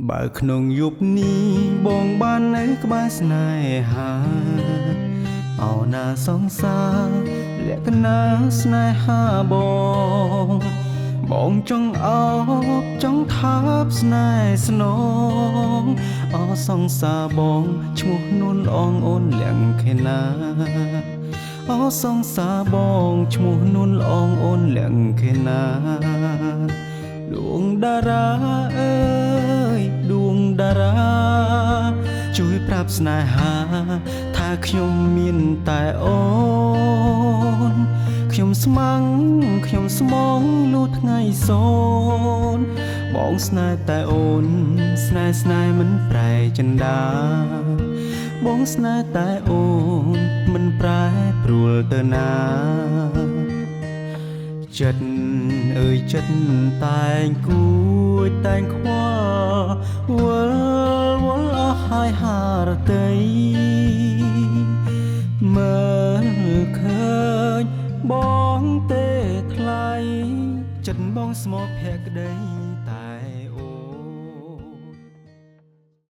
បើក្នុងយប់នេះបងបាននៅក្បែរស្នេហាអោណាសង្សារលក្ខណៈស្នេហាបងចង់អោបចង់ថាបស្នេហ៍ស្នងអោសង្សារបងឈ្មោះនួនអងអូនលៀងខេណាអោសង្សារបងឈ្មោះនួនអងអូនលៀងខេណាដួងតារាអើយដួងតារាជួយប្រាប់ស្នេហាថាខ្ញុំមានតែអូនខ្ញុំស្មងខ្ញុំស្មងលុះថ្ងៃសូនបងស្នេហ៍តែអូនស្នេហ៍មិនប្រែចិន្តាបងស្នេហ៍តែអូនមិនប្រែប្រួលទៅណាចិត្តអើយចិត្តតែងគួចតែងខ្វល់វល់អស់ហើយហារតីមើលឃើញបងទេថ្លៃចិត្តបងស្មោកភក្តី